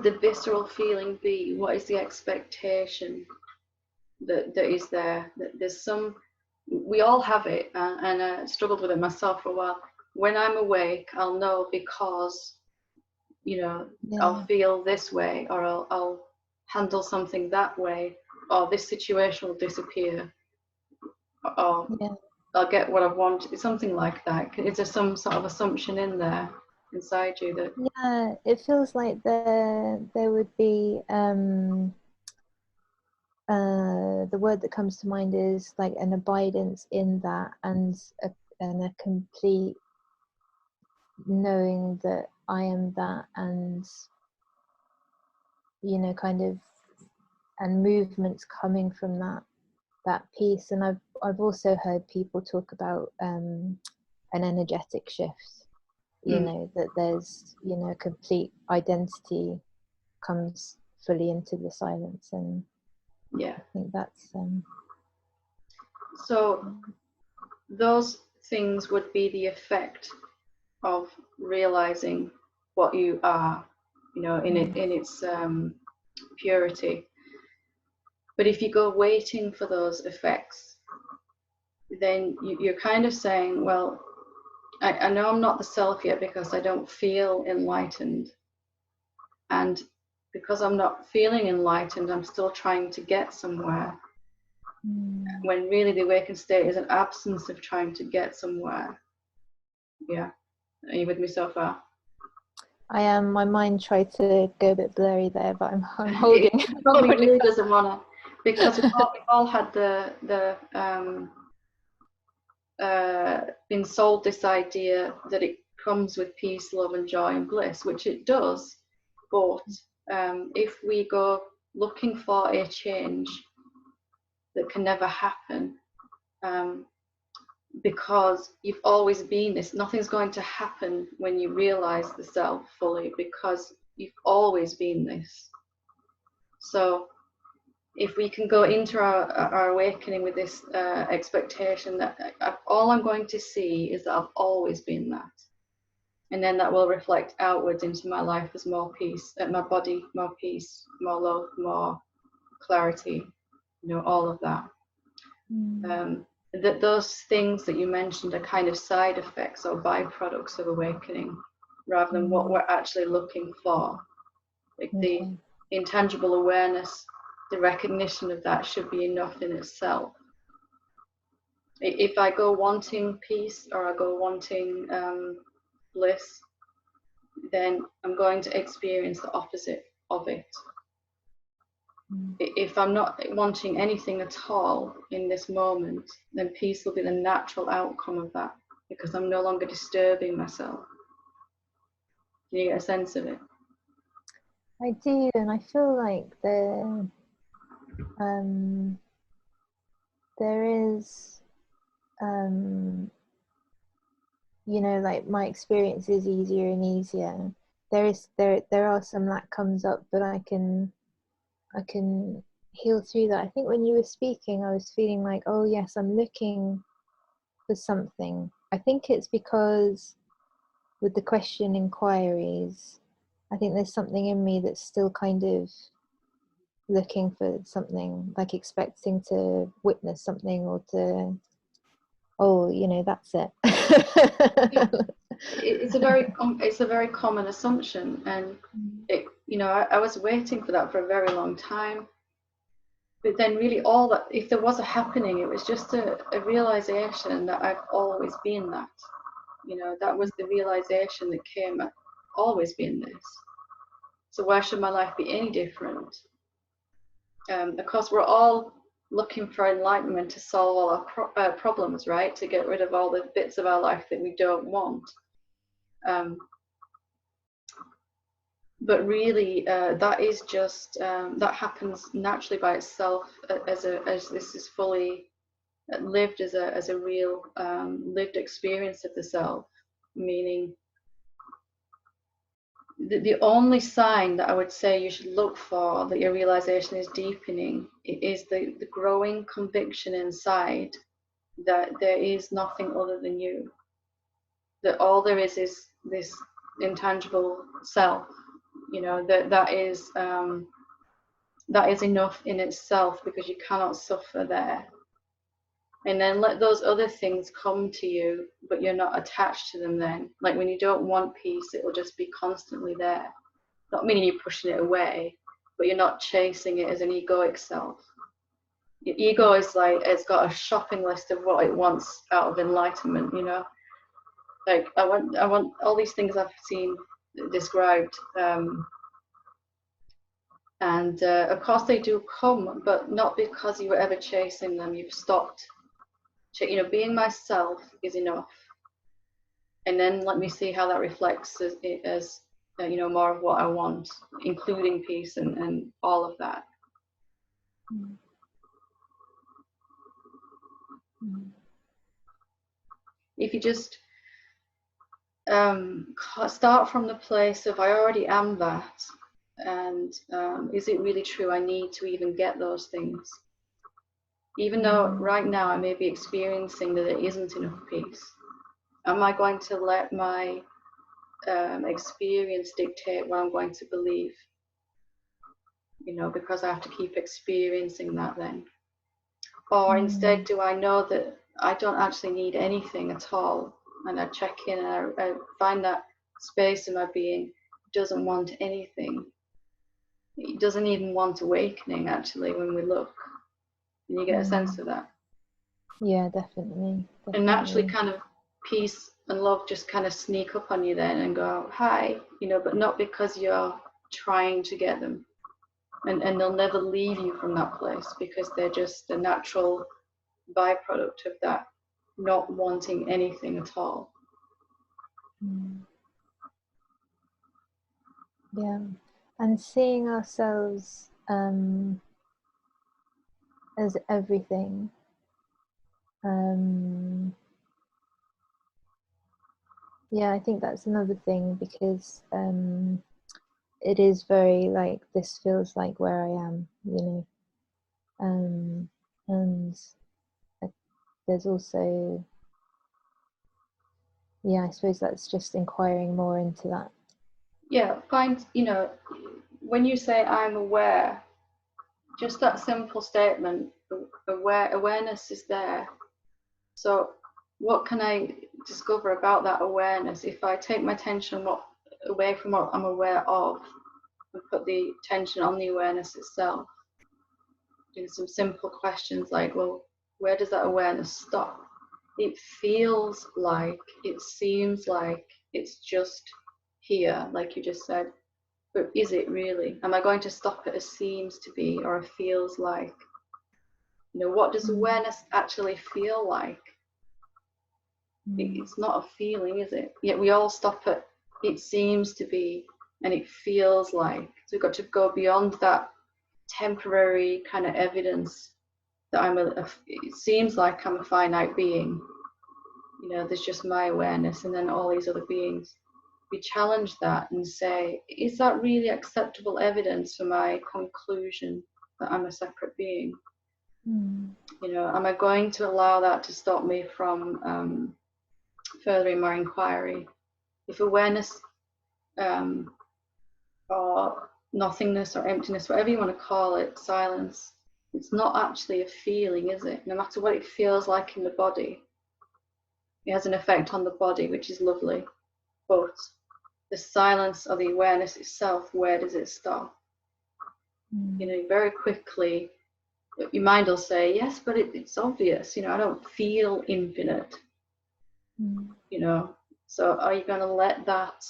the visceral feeling be? What is the expectation that is there? That there's some, we all have it, and I struggled with it myself for a while. When I'm awake, I'll know because, you know, Yeah. I'll feel this way, or I'll handle something that way, or this situation will disappear, or Yeah. I'll get what I want. It's something like that. Is there some sort of assumption in there inside you that? Yeah, it feels like there would be the word that comes to mind is like an abidance in that, and a complete knowing that I am that, and you know, kind of, and movements coming from that piece. And I've also heard people talk about an energetic shift, you know, that there's, you know, complete identity comes fully into the silence. And Yeah. I think that's So those things would be the effect of realizing what you are, you know, in its purity. But if you go waiting for those effects, then you're kind of saying, well, I know I'm not the self yet because I don't feel enlightened. And because I'm not feeling enlightened, I'm still trying to get somewhere. When really the awakened state is an absence of trying to get somewhere. Yeah. Are you with me so far? I am. My mind tried to go a bit blurry there, but I'm holding. It probably really doesn't want to, because we've all had been sold this idea that it comes with peace, love, and joy and bliss, which it does. But if we go looking for a change that can never happen, because you've always been this, nothing's going to happen when you realize the self fully, because you've always been this. So if we can go into our awakening with this expectation that all I'm going to see is that I've always been that, and then that will reflect outwards into my life as more peace, at my body, more peace, more love, more clarity, you know, all of that. That those things that you mentioned are kind of side effects or byproducts of awakening, rather than what we're actually looking for. Like the intangible awareness, the recognition of that should be enough in itself. If I go wanting peace, or I go wanting bliss, then I'm going to experience the opposite of it. If I'm not wanting anything at all in this moment, then peace will be the natural outcome of that, because I'm no longer disturbing myself. Can you get a sense of it? I do, and I feel like there is, you know, like my experience is easier and easier. There are some that comes up, but I can heal through that. I think when you were speaking, I was feeling like, oh yes, I'm looking for something. I think it's because with the question inquiries, I think there's something in me that's still kind of looking for something, like expecting to witness something, or to, oh, you know, that's it. It's a very common assumption, and it, you know, I was waiting for that for a very long time. But then really all that, if there was a happening, it was just a realization that I've always been that. You know, that was the realization that came, I've always been this. So why should my life be any different? Of course, we're all looking for enlightenment to solve all our problems, right? To get rid of all the bits of our life that we don't want. But really, that is just that happens naturally by itself as this is fully lived as a real lived experience of the self. Meaning, the only sign that I would say you should look for that your realization is deepening is the growing conviction inside that there is nothing other than you. That all there is this intangible self. You know, that is enough in itself, because you cannot suffer there. And then let those other things come to you, but you're not attached to them then. Like when you don't want peace, it will just be constantly there. Not meaning you're pushing it away, but you're not chasing it as an egoic self. Your ego is like, it's got a shopping list of what it wants out of enlightenment, you know. Like I want all these things I've seen described. And of course they do come, but not because you were ever chasing them. You've stopped. You know, being myself is enough. And then let me see how that reflects as you know, more of what I want, including peace and all of that. If you just start from the place of I already am that, and is it really true I need to even get those things? Even though right now I may be experiencing that there isn't enough peace, am I going to let my experience dictate what I'm going to believe? You know, because I have to keep experiencing that then. Or instead, do I know that I don't actually need anything at all? And I check in and I find that space in my being doesn't want anything. It doesn't even want awakening, actually, when we look. And you get a sense of that. Yeah, definitely. And naturally, kind of peace and love just kind of sneak up on you then and go, hi, you know, but not because you're trying to get them. And they'll never leave you from that place, because they're just a natural byproduct of that not wanting anything at all. Yeah, and seeing ourselves as everything. Yeah, I think that's another thing, because it is very like, this feels like where I am, you know, and there's also, yeah, I suppose that's just inquiring more into that. Yeah, find, you know, when you say I'm aware, just that simple statement, awareness is there. So what can I discover about that awareness if I take my attention away from what I'm aware of and put the attention on the awareness itself? Doing some simple questions like, well, where does that awareness stop? It feels like, it seems like it's just here, like you just said, but is it really? Am I going to stop at a seems to be or a feels like? You know, what does awareness actually feel like? It's not a feeling, is it? Yet we all stop at it seems to be and it feels like. So we've got to go beyond that temporary kind of evidence that it seems like I'm a finite being. You know, there's just my awareness and then all these other beings. We challenge that and say, is that really acceptable evidence for my conclusion that I'm a separate being? You know, am I going to allow that to stop me from furthering my inquiry? If awareness or nothingness or emptiness, whatever you want to call it, silence, it's not actually a feeling, is it? No matter what it feels like in the body, it has an effect on the body, which is lovely. But the silence or the awareness itself, where does it stop? You know, very quickly Your mind will say, yes, but it's obvious, I don't feel infinite, So are you going to let that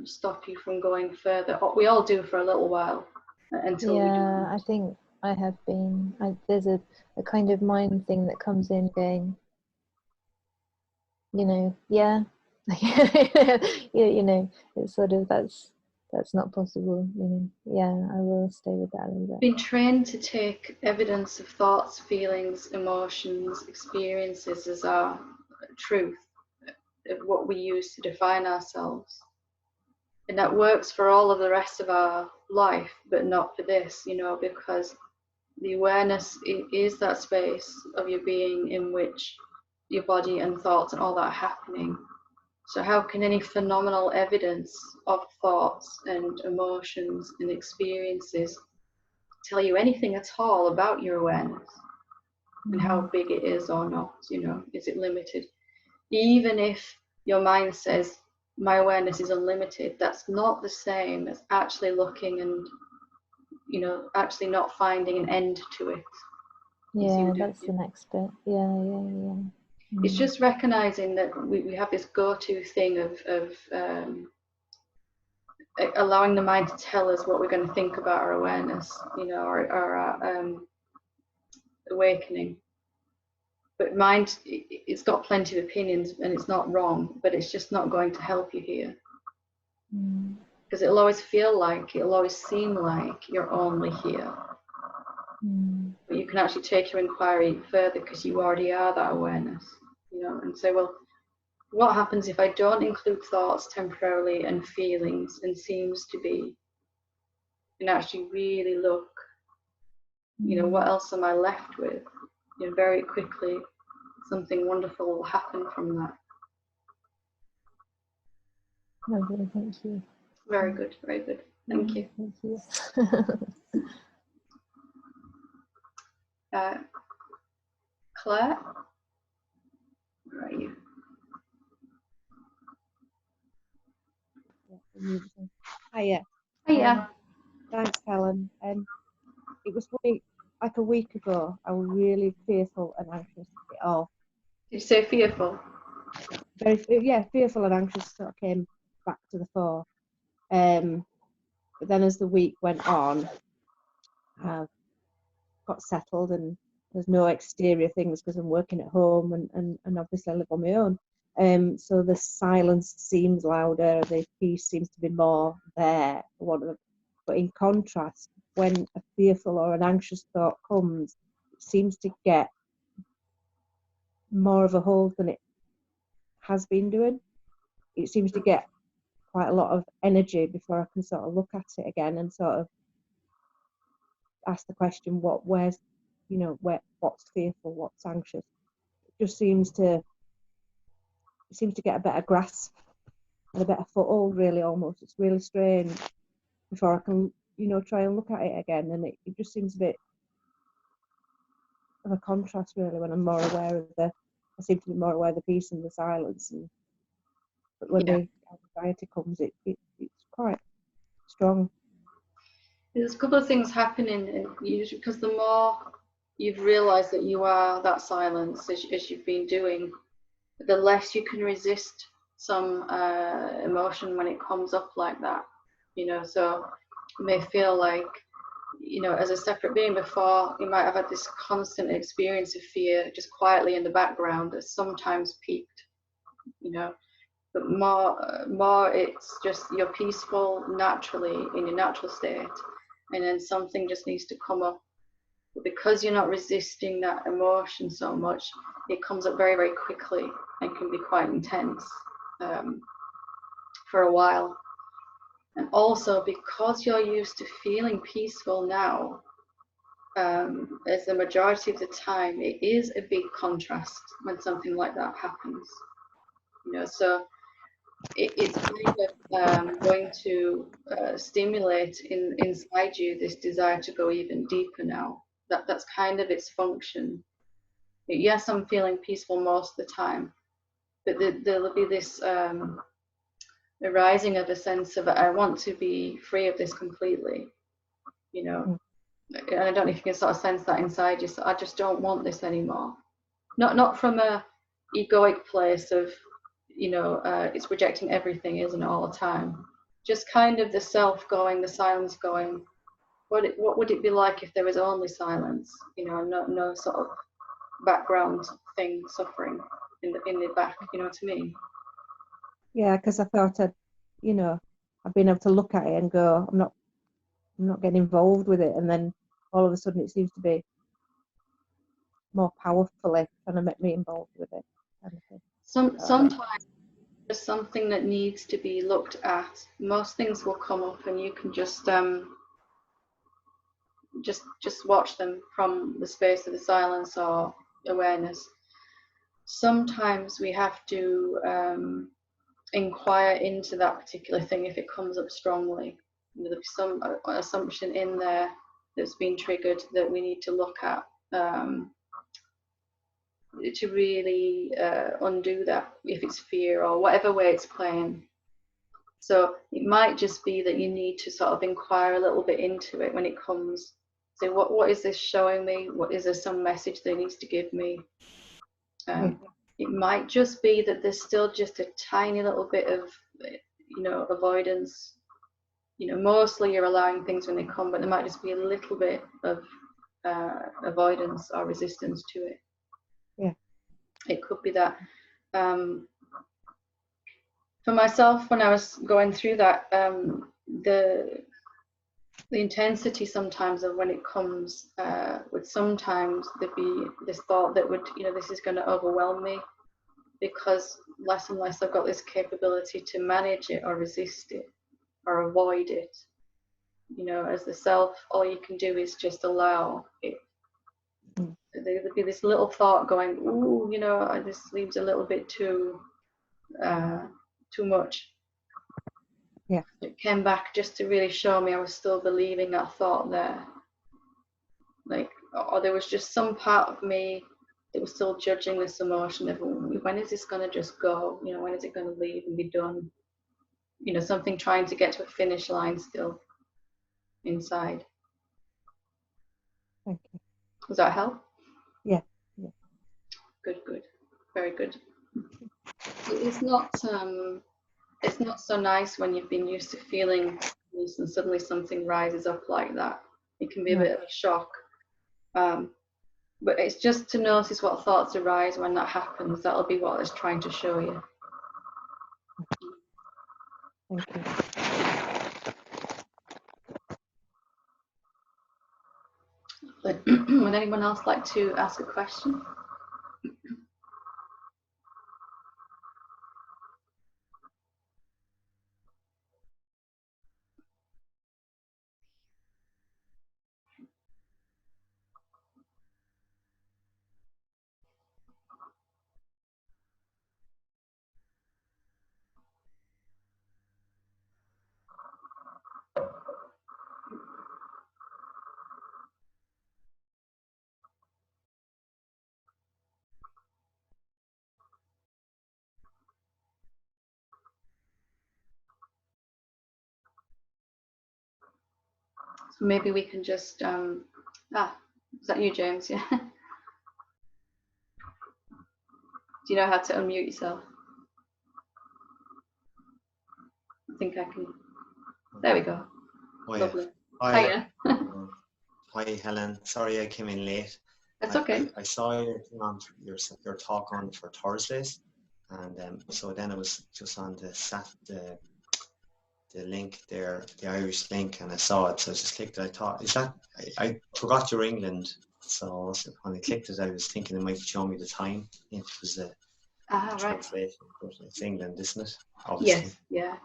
stop you from going further? We all do for a little while until we do. Yeah, I think I have been. There's a kind of mind thing that comes in going, yeah. It's sort of, that's not possible, Yeah, I will stay with that a little bit. Been trained to take evidence of thoughts, feelings, emotions, experiences as our truth, what we use to define ourselves. And that works for all of the rest of our life, but not for this, because the awareness is that space of your being in which your body and thoughts and all that are happening. So how can any phenomenal evidence of thoughts and emotions and experiences tell you anything at all about your awareness and how big it is or not? Is it limited? Even if your mind says, my awareness is unlimited, that's not the same as actually looking and, actually not finding an end to it. Yeah, that's the next bit. Yeah. It's just recognizing that we have this go-to thing of allowing the mind to tell us what we're going to think about our awareness, our awakening. But mind, it's got plenty of opinions and it's not wrong, but it's just not going to help you here. Because it'll always feel like, it'll always seem like you're only here. But you can actually take your inquiry further because you already are that awareness, and say, well, what happens if I don't include thoughts temporarily and feelings and seems to be, and actually really look, what else am I left with? Very quickly, something wonderful will happen from that. Lovely, thank you. Very good, very good. Thank you. Thank you. Claire, where are you? Hiya. Hiya. Thanks, Helen. It was like a week ago. I was really fearful and anxious. Did you say fearful? Fearful and anxious sort of came back to the fore. But then as the week went on, I got settled and there's no exterior things because I'm working at home and obviously I live on my own. So the silence seems louder, the peace seems to be more there. But in contrast, when a fearful or an anxious thought comes, it seems to get more of a hold than it has been doing. It seems to get quite a lot of energy before I can sort of look at it again and sort of ask the question, what's fearful, what's anxious. It just seems to get a better grasp and a better foothold, really, almost. It's really strange before I can, try and look at it again. And it just seems a bit of a contrast, really, when I'm more aware of I seem to be more aware of the peace and the silence. But when the anxiety comes, it's quite strong. There's a couple of things happening usually because the more you've realized that you are that silence as you've been doing, the less you can resist some emotion when it comes up like that. So you may feel like, as a separate being before, you might have had this constant experience of fear just quietly in the background that sometimes peaked, but more it's just you're peaceful naturally in your natural state, and then something just needs to come up. But because you're not resisting that emotion so much, it comes up very, very quickly and can be quite intense for a while. And also because you're used to feeling peaceful now, as the majority of the time, it is a big contrast when something like that happens. So it's kind of going to stimulate inside you this desire to go even deeper now. That's kind of its function. Yes, I'm feeling peaceful most of the time, but there'll be this arising of a sense of I want to be free of this completely. and I don't know if you can sort of sense that inside you. So I just don't want this anymore. Not from a egoic place of, it's rejecting everything, isn't it, all the time? Just kind of the self going, the silence going. What would it be like if there was only silence? No sort of background thing suffering in the back. You know what I mean? Yeah, because I thought I've been able to look at it and go, I'm not getting involved with it, and then all of a sudden it seems to be more powerfully trying to make me involved with it. Kind of thing. Sometimes there's something that needs to be looked at. Most things will come up, and you can just watch them from the space of the silence or awareness. Sometimes we have to inquire into that particular thing if it comes up strongly. There'll be some assumption in there that's been triggered that we need to look at to really undo that, if it's fear or whatever way it's playing. So it might just be that you need to sort of inquire a little bit into it when it comes. So what is this showing me? What is there some message that it needs to give me? It might just be that there's still just a tiny little bit of, avoidance. Mostly you're allowing things when they come, but there might just be a little bit of avoidance or resistance to it. Yeah. It could be that. For myself, when I was going through that, the intensity sometimes of when it comes would sometimes there'd be this thought that would, this is going to overwhelm me, because less and less I've got this capability to manage it or resist it or avoid it. As the self, all you can do is just allow it. There'd be this little thought going, ooh, this seems a little bit too much. Yeah. It came back just to really show me I was still believing that thought there. Or there was just some part of me that was still judging this emotion of, when is this going to just go? When is it going to leave and be done? Something trying to get to a finish line still inside. Thank you. Does that help? Yeah. Good. Very good. It's not so nice when you've been used to feeling peace and suddenly something rises up like that. It can be a bit of a shock. But it's just to notice what thoughts arise when that happens. That'll be what it's trying to show you. Thank you. Would anyone else like to ask a question? So maybe we can just, is that you, James? Yeah. Do you know how to unmute yourself? I think I can. There we go. Oh, Lovely. Hi. Hiya. Hi, Helen. Sorry I came in late. That's okay. I saw your talk on for Thursdays, and so then I was just on the link there, the Irish link, and I saw it, so I just clicked it. I thought, I forgot you're England, so when I clicked it, I was thinking it might show me the time if it was a translation, but it's England, isn't it? Obviously. Yes.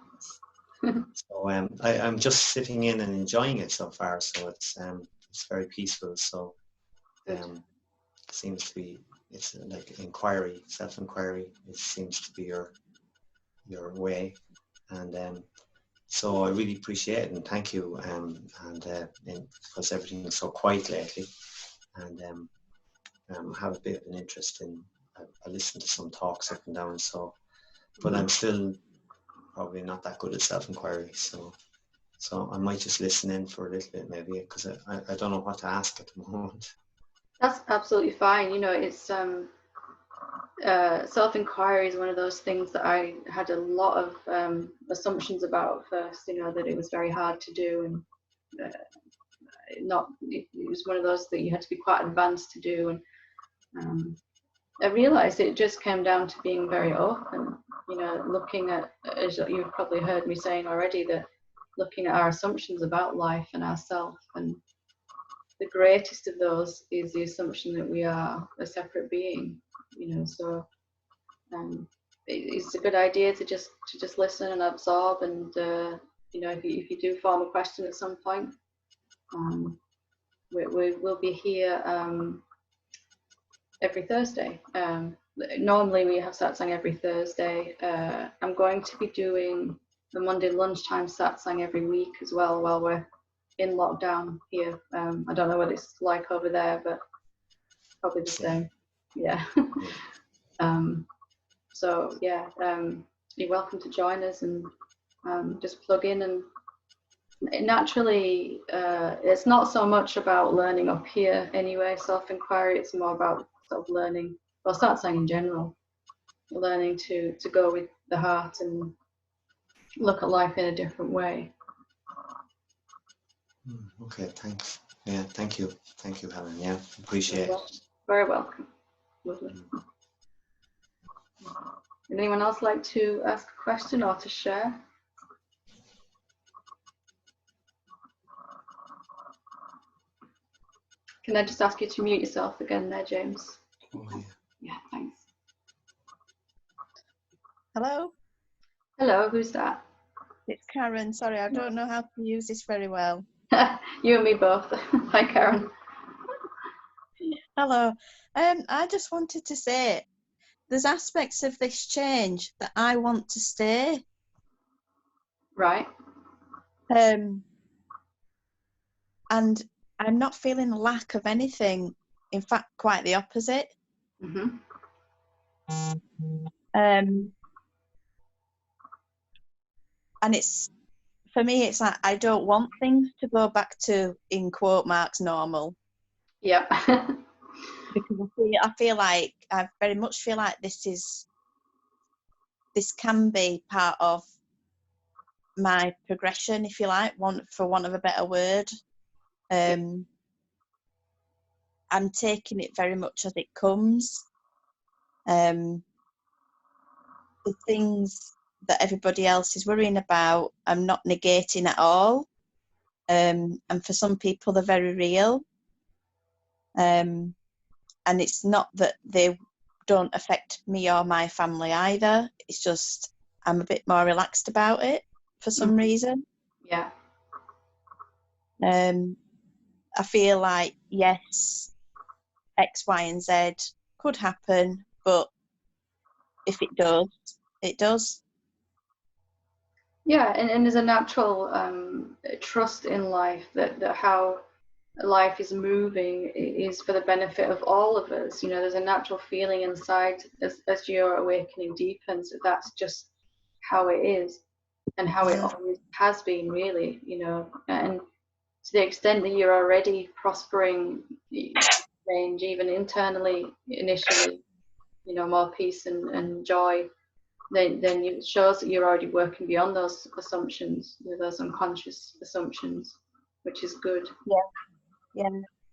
Yeah. So I'm just sitting in and enjoying it so far. So it's very peaceful. So seems to be, it's like inquiry, self-inquiry. It seems to be your way, and so I really appreciate it and thank you. And because everything is so quiet lately, and I have a bit of an interest in. I listen to some talks up and down. So, but I'm still probably not that good at self-inquiry. So So I might just listen in for a little bit maybe, because I don't know what to ask at the moment. That's absolutely fine. You know, it's self-inquiry is one of those things that I had a lot of assumptions about at first. You know, that it was very hard to do, and it was one of those that you had to be quite advanced to do. And I realized it just came down to being very open. You know, looking at, as you've probably heard me saying already, that looking at our assumptions about life and ourselves, and the greatest of those is the assumption that we are a separate being. You know, so it's a good idea to just listen and absorb, and you know, if you do form a question at some point, we'll be here every Thursday. Normally we have satsang every Thursday. I'm going to be doing the Monday lunchtime satsang every week as well while we're in lockdown here. I don't know what it's like over there, but probably the same. Yeah. So yeah, you're welcome to join us, and just plug in. And naturally, it's not so much about learning up here anyway, self-inquiry. It's more about sort of learning, well, satsang in general, learning to go with the heart and look at life in a different way. Okay, thanks. Yeah, thank you, Helen. Yeah, appreciate it. Very welcome. Lovely. Would anyone else like to ask a question or to share? Can I just ask you to mute yourself again there, James? Oh, yeah. Yeah, thanks. Hello, Hello, who's that? it's Karen. Sorry, I don't know how to use this very well. You and me both. Hi, Karen. Hello. I just wanted to say there's aspects of this change that I want to stay. Right. And I'm not feeling a lack of anything. In fact, quite the opposite. Mm-hmm. And it's, for me, it's like I don't want things to go back to, in quote marks, normal. Yep. Because I feel like, I very much feel like this can be part of my progression, if you like, for want of a better word. I'm taking it very much as it comes. The things that everybody else is worrying about, I'm not negating at all. And for some people, they're very real. And it's not that they don't affect me or my family either. It's just I'm a bit more relaxed about it for some reason. Yeah. I feel like, yes, X, Y, and Z could happen, but if it does, it does. Yeah, and there's a natural trust in life that how life is moving is for the benefit of all of us. You know, there's a natural feeling inside as your awakening deepens, that's just how it is and how it always has been, really, you know. And to the extent that you're already prospering change, even internally, initially, you know, more peace and joy, then it shows that you're already working beyond those assumptions, you know, those unconscious assumptions, which is good. Yeah,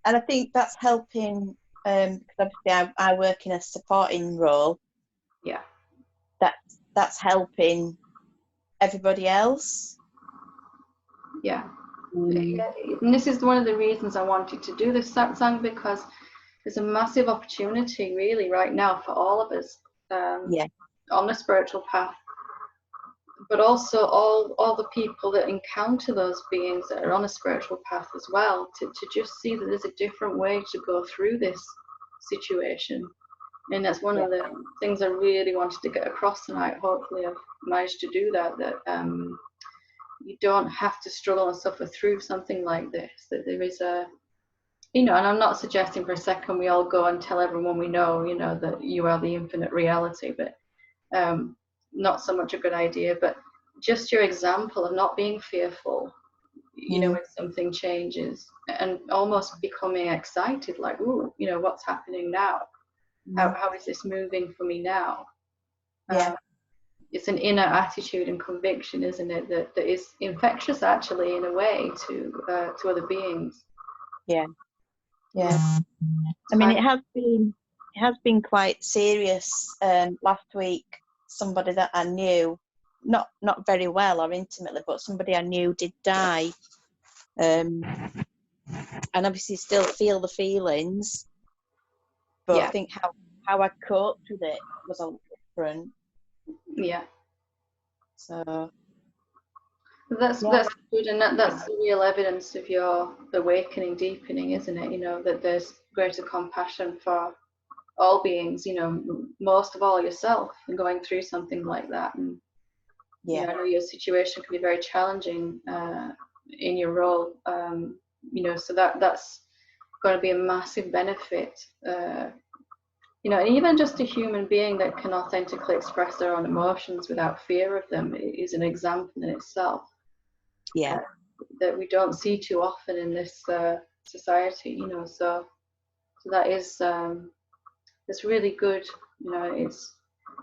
and I think that's helping, because obviously I work in a supporting role. Yeah. That's helping everybody else. Yeah. And this is one of the reasons I wanted to do this satsang, because there's a massive opportunity really right now for all of us on the spiritual path, but also all the people that encounter those beings that are on a spiritual path as well, to just see that there's a different way to go through this situation. And that's one of the things I really wanted to get across tonight. Hopefully I've managed to do that you don't have to struggle and suffer through something like this, that there is a, you know, and I'm not suggesting for a second we all go and tell everyone we know, you know, that you are the infinite reality, but not so much a good idea. But just your example of not being fearful, you know, when something changes, and almost becoming excited, like, ooh, you know, what's happening now? How is this moving for me now? It's an inner attitude and conviction, isn't it, that is infectious, actually, in a way, to other beings. Yeah. I mean, it has been quite serious. Last week, somebody that I knew, not very well or intimately, but somebody I knew did die. And obviously still feel the feelings, but I think how I coped with it was a lot different. Yeah. So that's good, and that's the real evidence of your awakening, deepening, isn't it? You know, that there's greater compassion for all beings, you know, most of all yourself, and going through something like that. And you know, I know your situation can be very challenging in your role, you know, so that's going to be a massive benefit. You know, and even just a human being that can authentically express their own emotions without fear of them is an example in itself. That we don't see too often in this society, you know. So that is it's really good. You know,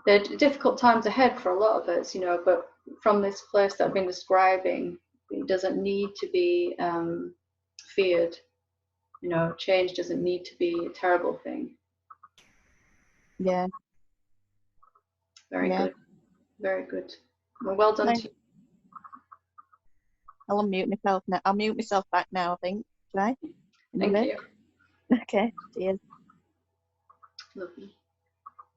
there are difficult times ahead for a lot of us, you know, but from this place that I've been describing, it doesn't need to be feared. You know, change doesn't need to be a terrible thing. Very good. Very good. Well done to you. I'll unmute myself now. I'll mute myself back now, I think. Can I? Thank you. Okay, cheers. Lovely.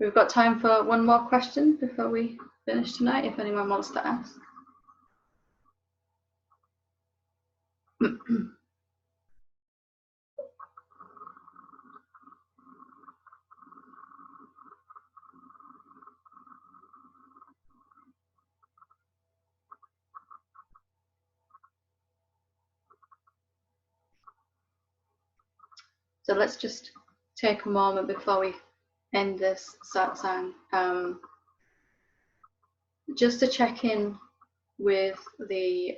We've got time for one more question before we finish tonight, if anyone wants to ask. So let's just take a moment before we end this satsang, just to check in with the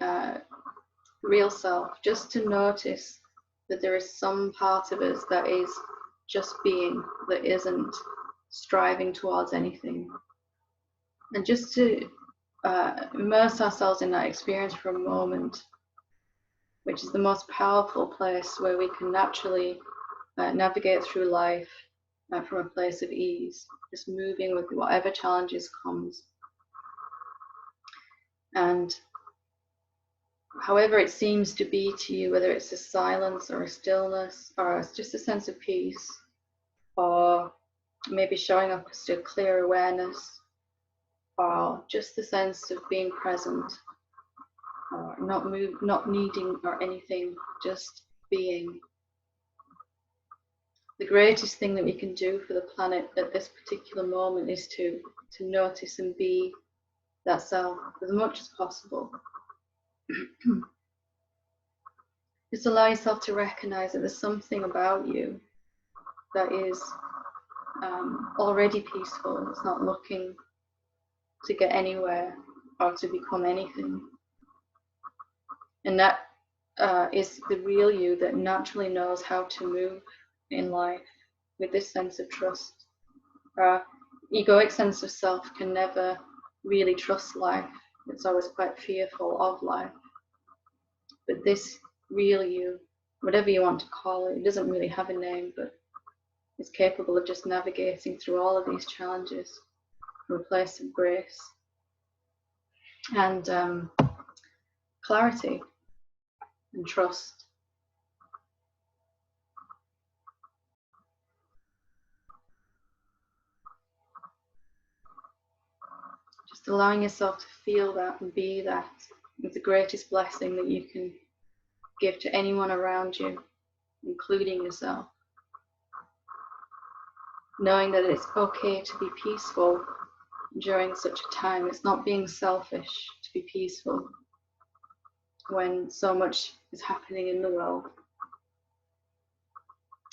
real self, just to notice that there is some part of us that is just being, that isn't striving towards anything. And just to immerse ourselves in that experience for a moment, which is the most powerful place where we can naturally navigate through life from a place of ease, just moving with whatever challenges comes. And however it seems to be to you, whether it's a silence or a stillness or it's just a sense of peace, or maybe showing up as a clear awareness, or just the sense of being present, or not needing or anything, just being. The greatest thing that we can do for the planet at this particular moment is to notice and be that self as much as possible. Just allow yourself to recognize that there's something about you that is already peaceful. It's not looking to get anywhere or to become anything. And that is the real you that naturally knows how to move in life with this sense of trust. Our egoic sense of self can never really trust life. It's always quite fearful of life. But this real you, whatever you want to call it, it doesn't really have a name, but it's capable of just navigating through all of these challenges from a place of grace and clarity and trust. Just allowing yourself to feel that and be that is the greatest blessing that you can give to anyone around you, including yourself. Knowing that it's okay to be peaceful during such a time. It's not being selfish to be peaceful when so much is happening in the world.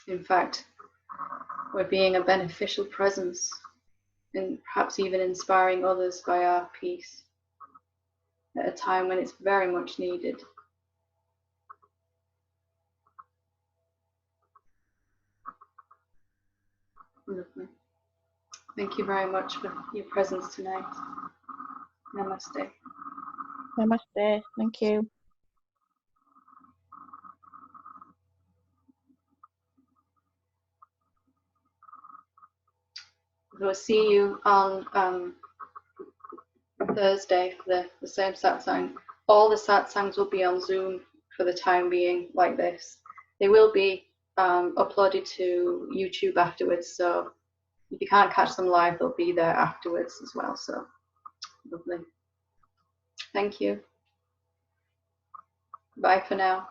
In fact, we're being a beneficial presence and perhaps even inspiring others by our peace at a time when it's very much needed. Lovely. Thank you very much for your presence tonight. Namaste. Namaste. Thank you. We'll see you on Thursday for the same satsang. All the satsangs will be on Zoom for the time being, like this. They will be uploaded to YouTube afterwards, so if you can't catch them live, they'll be there afterwards as well. So lovely. Thank you. Bye for now.